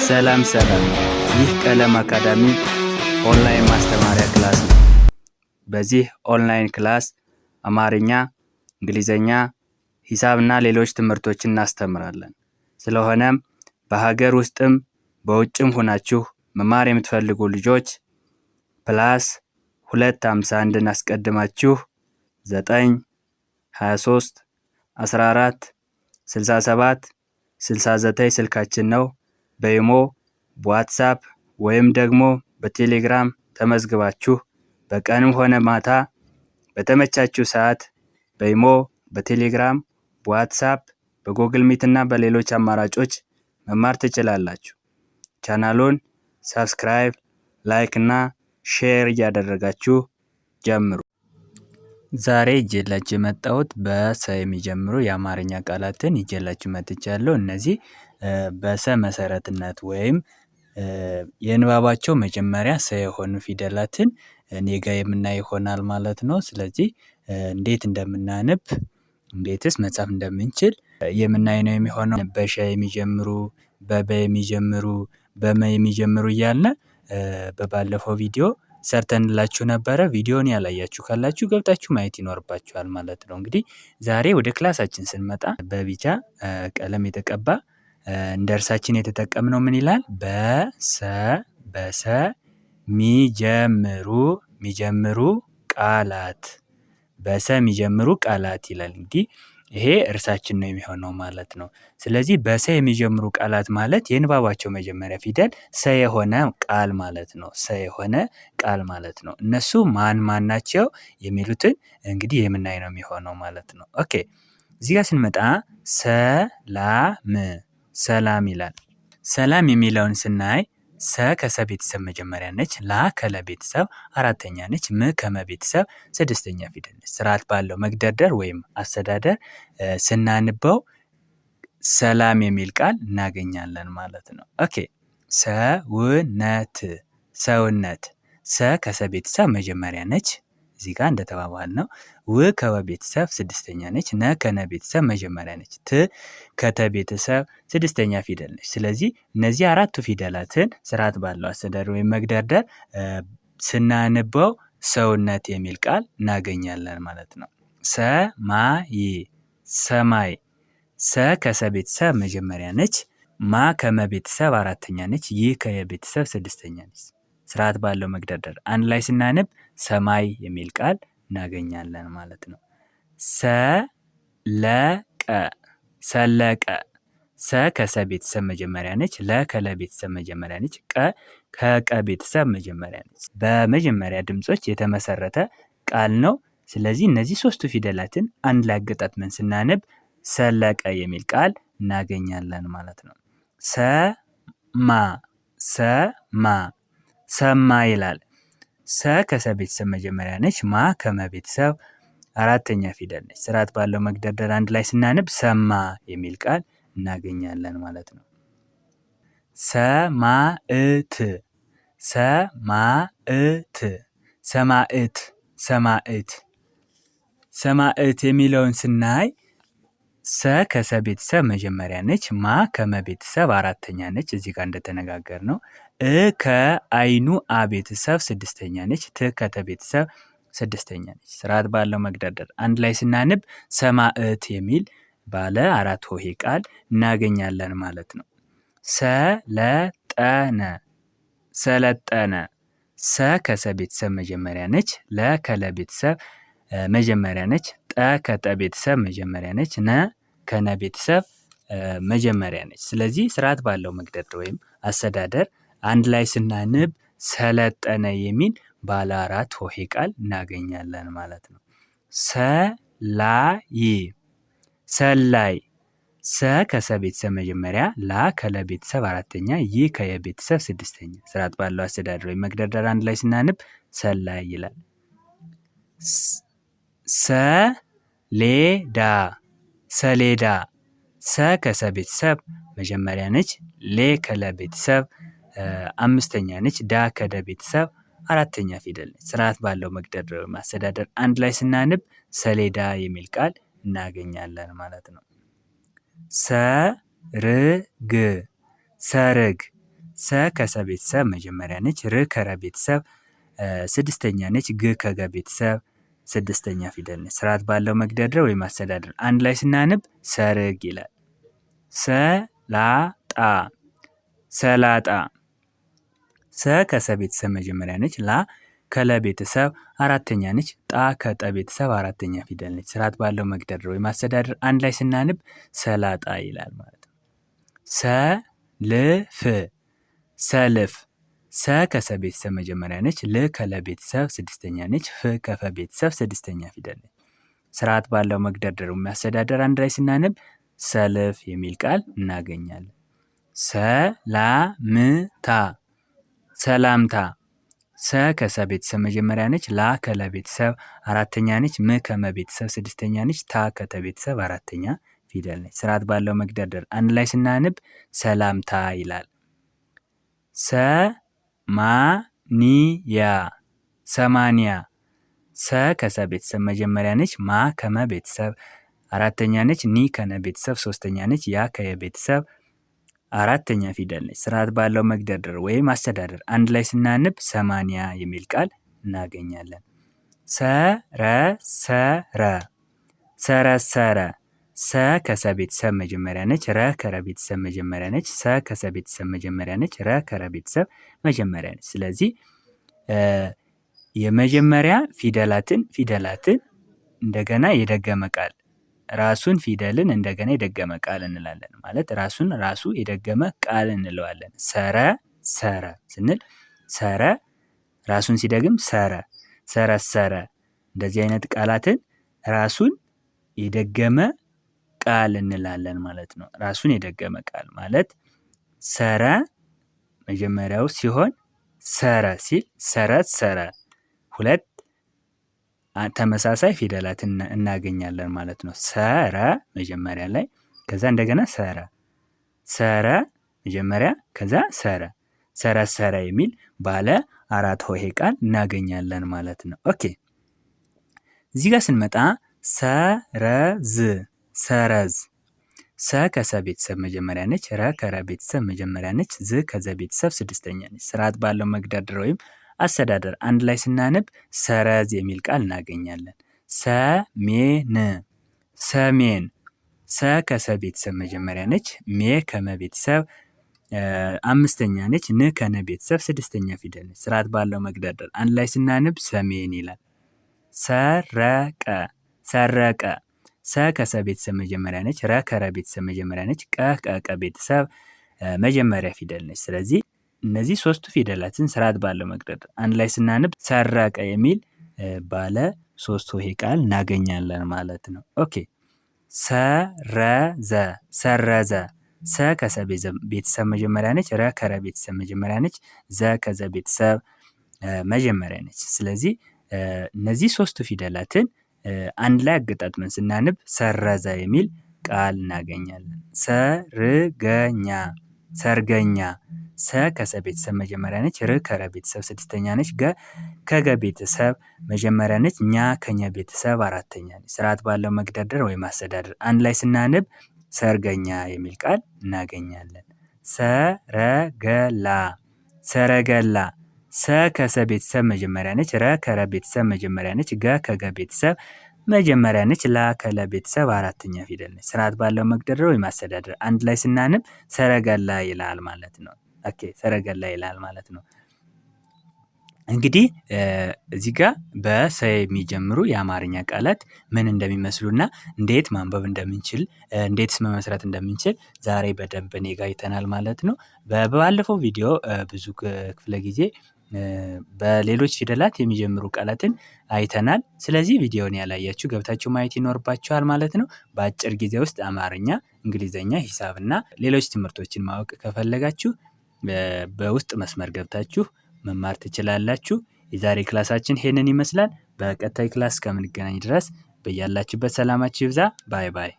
ሰላም ሰላም፣ ይህ ቀለም አካዳሚ ኦንላይን ማስተማሪያ ክላስ ነው። በዚህ ኦንላይን ክላስ አማርኛ፣ እንግሊዘኛ፣ ሂሳብና ሌሎች ትምህርቶችን እናስተምራለን። ስለሆነም በሀገር ውስጥም በውጭም ሆናችሁ መማር የምትፈልጉ ልጆች +251 አስቀድማችሁ 9 23 14 67 69 ስልካችን ነው። በኢሞ፣ በዋትስአፕ ወይም ደግሞ በቴሌግራም ተመዝግባችሁ በቀንም ሆነ ማታ በተመቻችሁ ሰዓት በኢሞ፣ በቴሌግራም፣ በዋትስአፕ፣ በጎግል ሚት እና በሌሎች አማራጮች መማር ትችላላችሁ። ቻናሉን ሰብስክራይብ፣ ላይክ እና ሼር እያደረጋችሁ ጀምሩ። ዛሬ ይዤላችሁ የመጣሁት በሰ የሚጀምሩ የአማርኛ ቃላትን ይዤላችሁ መጥቻለሁ። እነዚህ በሰ መሰረትነት ወይም የንባባቸው መጀመሪያ ሰ የሆኑ ፊደላትን እኔ ጋር የምናይ ይሆናል ማለት ነው። ስለዚህ እንዴት እንደምናነብ እንዴትስ መጻፍ እንደምንችል የምናይ ነው የሚሆነው። በሸ የሚጀምሩ፣ በበ የሚጀምሩ፣ በመ የሚጀምሩ እያልን በባለፈው ቪዲዮ ሰርተንላችሁ ነበረ። ቪዲዮን ያላያችሁ ካላችሁ ገብታችሁ ማየት ይኖርባችኋል ማለት ነው። እንግዲህ ዛሬ ወደ ክላሳችን ስንመጣ በቢጫ ቀለም የተቀባ እንደ እርሳችን የተጠቀምነው ምን ይላል? በሰ ሚጀምሩ ቃላት፣ በሰ የሚጀምሩ ቃላት ይላል። እንግዲህ ይሄ እርሳችን ነው የሚሆነው ማለት ነው። ስለዚህ በሰ የሚጀምሩ ቃላት ማለት የንባባቸው መጀመሪያ ፊደል ሰ የሆነ ቃል ማለት ነው። ሰ የሆነ ቃል ማለት ነው። እነሱ ማን ማን ናቸው የሚሉትን እንግዲህ የምናይ ነው የሚሆነው ማለት ነው። ኦኬ፣ እዚህ ጋር ስንመጣ ሰላም ይላል። ሰላም የሚለውን ስናይ ሰ ከሰ ቤተሰብ መጀመሪያ ነች፣ ላ ከለ ቤተሰብ አራተኛ ነች፣ ም ከመ ቤተሰብ ስድስተኛ ፊደል ነች። ስርዓት ባለው መግደርደር ወይም አስተዳደር ስናንበው ሰላም የሚል ቃል እናገኛለን ማለት ነው። ኦኬ፣ ሰውነት፣ ሰ ከሰ ቤተሰብ መጀመሪያ ነች፣ እዚህ ጋር እንደተባባል ነው። ው ከወ ቤተሰብ ስድስተኛ ነች፣ ነ ከነ ቤተሰብ መጀመሪያ ነች፣ ት ከተ ቤተሰብ ስድስተኛ ፊደል ነች። ስለዚህ እነዚህ አራቱ ፊደላትን ስርዓት ባለው አስተዳደር ወይም መግደርደር ስናንበው ሰውነት የሚል ቃል እናገኛለን ማለት ነው። ሰማይ፣ ሰ ከሰ ቤተሰብ መጀመሪያ ነች፣ ማ ከመ ቤተሰብ አራተኛ ነች፣ ይህ ከየ ቤተሰብ ስድስተኛ ነች። ስርዓት ባለው መግደርደር አንድ ላይ ስናነብ ሰማይ የሚል ቃል እናገኛለን ማለት ነው። ሰለቀ፣ ሰ ከሰ ቤተሰብ መጀመሪያ ነች፣ ለ ከለ ቤተሰብ መጀመሪያ ነች፣ ቀ ከቀ ቤተሰብ መጀመሪያ ነች። በመጀመሪያ ድምጾች የተመሰረተ ቃል ነው። ስለዚህ እነዚህ ሶስቱ ፊደላትን አንድ ላይ አገጣጥመን ስናነብ ሰለቀ የሚል ቃል እናገኛለን ማለት ነው። ሰማ ይላል። ሰ ከሰ ቤተሰብ መጀመሪያ ነች፣ ማ ከመ ቤተሰብ አራተኛ ፊደል ነች። ስርዓት ባለው መግደርደር አንድ ላይ ስናነብ ሰማ የሚል ቃል እናገኛለን ማለት ነው። ሰማዕት የሚለውን ስናይ ሰ ከሰ ቤተሰብ መጀመሪያ ነች፣ ማ ከመ ቤተሰብ አራተኛ ነች፣ እዚህ ጋር እንደተነጋገር ነው። ከአይኑ አ ቤተሰብ ስድስተኛ ነች፣ ት ከተ ቤተሰብ ስድስተኛ ነች። ስርዓት ባለው መግደርደር አንድ ላይ ስናንብ ሰማዕት የሚል ባለ አራት ሆሄ ቃል እናገኛለን ማለት ነው። ሰለጠነ፣ ሰ ከሰ ቤተሰብ መጀመሪያ ነች፣ ለ ከለ ቤተሰብ መጀመሪያ ነች፣ ጠ ከጠ ቤተሰብ መጀመሪያ ነች፣ ነ ከነ ቤተሰብ መጀመሪያ ነች። ስለዚህ ስርዓት ባለው መግደርደር ወይም አስተዳደር አንድ ላይ ስናንብ ሰለጠነ የሚል ባለ አራት ሆሄ ቃል እናገኛለን ማለት ነው። ሰላይ፣ ሰ ከሰ ቤተሰብ መጀመሪያ፣ ላ ከለ ቤተሰብ አራተኛ፣ ይ ከየ ቤተሰብ ስድስተኛ። ስርዓት ባለው አስተዳደር ወይም መግደርደር አንድ ላይ ስናንብ ሰላይ ይላል። ሰሌዳ፣ ሰ ከሰ ቤተሰብ መጀመሪያ ነች፣ ሌ ከለ ቤተሰብ አምስተኛ ነች፣ ዳ ከደ ቤተሰብ አራተኛ ፊደል ነች። ስርዓት ባለው መግደርደር ወይም አስተዳደር አንድ ላይ ስናንብ ሰሌዳ የሚል ቃል እናገኛለን ማለት ነው። ሰርግ፣ ሰ ከሰ ቤተሰብ መጀመሪያ ነች። ር ከረ ቤተሰብ ስድስተኛ ነች። ግ ከገ ቤተሰብ ስድስተኛ ፊደል ነች። ስርዓት ባለው መግደርደር ወይም አስተዳደር አንድ ላይ ስናነብ ሰርግ ይላል። ሰላጣ ሰላጣ። ሰ ከሰ ቤተሰብ መጀመሪያ ነች። ላ ከለ ቤተሰብ አራተኛ ነች። ጣ ከጠ ቤተሰብ አራተኛ ፊደል ነች። ስርዓት ባለው መግደርደር ወይም አስተዳደር አንድ ላይ ስናነብ ሰላጣ ይላል ማለት ነው። ሰልፍ ሰልፍ። ሰ ከሰ ቤተሰብ መጀመሪያ ነች። ል ከለ ቤተሰብ ስድስተኛ ነች። ፍ ከፈ ቤተሰብ ስድስተኛ ፊደል ነች። ስርዓት ባለው መግደርደር የሚያስተዳደር አንድ ላይ ስናነብ ሰልፍ የሚል ቃል እናገኛለን። ሰላምታ ሰላምታ። ሰ ከሰ ቤተሰብ መጀመሪያ ነች። ላ ከለ ቤተሰብ አራተኛ ነች። ም ከመ ቤተሰብ ስድስተኛ ነች። ታ ከተ ቤተሰብ አራተኛ ፊደል ነች። ስርዓት ባለው መግደርደር አንድ ላይ ስናነብ ሰላምታ ይላል። ሰማንያ ሰማንያ። ሰ ከሰ ቤተሰብ መጀመሪያ ነች። ማ ከመ ቤተሰብ አራተኛ ነች። ኒ ከነ ቤተሰብ ሶስተኛ ነች። ያ ከየ ቤተሰብ አራተኛ ፊደል ነች። ስርዓት ባለው መግደርደር ወይም አስተዳደር አንድ ላይ ስናነብ ሰማንያ የሚል ቃል እናገኛለን። ሰረሰረ ሰረሰረ። ሰ ከሰ ቤተሰብ መጀመሪያ ነች። ረ ከረ ቤተሰብ መጀመሪያ ነች። ሰ ከሰ ቤተሰብ መጀመሪያ ነች። ረ ከረ ቤተሰብ መጀመሪያ ነች። ስለዚህ የመጀመሪያ ፊደላትን እንደገና የደገመ ቃል ራሱን ፊደልን እንደገና የደገመ ቃል እንላለን። ማለት ራሱ የደገመ ቃል እንለዋለን። ሰረ ሰረ ስንል ሰረ ራሱን ሲደግም ሰረ ሰረሰረ። እንደዚህ አይነት ቃላትን ራሱን የደገመ ቃል እንላለን ማለት ነው። ራሱን የደገመ ቃል ማለት ሰረ መጀመሪያው ሲሆን ሰረ ሲል ሰረሰረ ሁለት ተመሳሳይ ፊደላትን እናገኛለን ማለት ነው። ሰረ መጀመሪያ ላይ ከዛ እንደገና ሰረ ሰረ መጀመሪያ ከዛ ሰረ ሰረሰረ የሚል ባለ አራት ሆሄ ቃል እናገኛለን ማለት ነው። ኦኬ እዚህ ጋር ስንመጣ ሰረዝ ሰረዝ። ሰ ከሰ ቤተሰብ መጀመሪያ ነች። ረ ከረ ቤተሰብ መጀመሪያ ነች። ዝ ከዘ ቤተሰብ ስድስተኛ ነች። ስርዓት ባለው መግደርደር ወይም አስተዳደር አንድ ላይ ስናነብ ሰረዝ የሚል ቃል እናገኛለን። ሰሜን ሰሜን። ሰ ከሰ ቤተሰብ መጀመሪያ ነች። ሜ ከመ ቤተሰብ አምስተኛ ነች። ን ከነ ቤተሰብ ስድስተኛ ፊደል ነች። ስርዓት ባለው መግደርደር አንድ ላይ ስናነብ ሰሜን ይላል። ሰረቀ ሰረቀ። ሰ ከሰ ቤተሰብ መጀመሪያ ነች። ረ ከረ ቤተሰብ መጀመሪያ ነች። ቀ ከቀ ቤተሰብ መጀመሪያ ፊደል ነች። ስለዚህ እነዚህ ሶስቱ ፊደላትን ስርዓት ባለው መግደርደር አንድ ላይ ስናነብ ሰረቀ የሚል ባለ ሶስት ሆሄ ቃል እናገኛለን ማለት ነው። ኦኬ ሰረዘ ሰረዘ። ሰ ከሰ ቤተሰብ መጀመሪያ ነች። ረ ከረ ቤተሰብ መጀመሪያ ነች። ዘ ከዘ ቤተሰብ መጀመሪያ ነች። ስለዚህ እነዚህ ሶስቱ ፊደላትን አንድ ላይ አገጣጥመን ስናነብ ሰረዘ የሚል ቃል እናገኛለን። ሰርገኛ ሰርገኛ። ሰ ከሰ ቤተሰብ መጀመሪያ ነች። ር ከረ ቤተሰብ ስድስተኛ ነች። ገ ከገ ቤተሰብ መጀመሪያ ነች። ኛ ከኛ ቤተሰብ አራተኛ ነች። ስርዓት ባለው መግደርደር ወይም አስተዳደር አንድ ላይ ስናነብ ሰርገኛ የሚል ቃል እናገኛለን። ሰረገላ ሰረገላ። ሰ ከሰ ቤተሰብ መጀመሪያ ነች። ረ ከረ ቤተሰብ መጀመሪያ ነች። ገ ከገ ቤተሰብ መጀመሪያ ነች። ላ ከለ ቤተሰብ አራተኛ ፊደል ነች። ስርዓት ባለው መግደርደር ወይም አስተዳደር አንድ ላይ ስናነብ ሰረገላ ይላል ማለት ነው። ኦኬ ሰረገላ ይላል ማለት ነው። እንግዲህ እዚህ ጋር በሰ የሚጀምሩ የአማርኛ ቃላት ምን እንደሚመስሉና እንዴት ማንበብ እንደምንችል እንዴትስ መመስረት እንደምንችል ዛሬ በደንብ እኔ ጋር አይተናል ማለት ነው። ባለፈው ቪዲዮ ብዙ ክፍለ ጊዜ በሌሎች ፊደላት የሚጀምሩ ቃላትን አይተናል። ስለዚህ ቪዲዮውን ያላያችሁ ገብታችሁ ማየት ይኖርባችኋል ማለት ነው። በአጭር ጊዜ ውስጥ አማርኛ፣ እንግሊዘኛ፣ ሂሳብና ሌሎች ትምህርቶችን ማወቅ ከፈለጋችሁ በውስጥ መስመር ገብታችሁ መማር ትችላላችሁ። የዛሬ ክላሳችን ይሄንን ይመስላል። በቀጣይ ክላስ ከምንገናኝ ድረስ በያላችሁበት ሰላማችሁ ይብዛ። ባይ ባይ።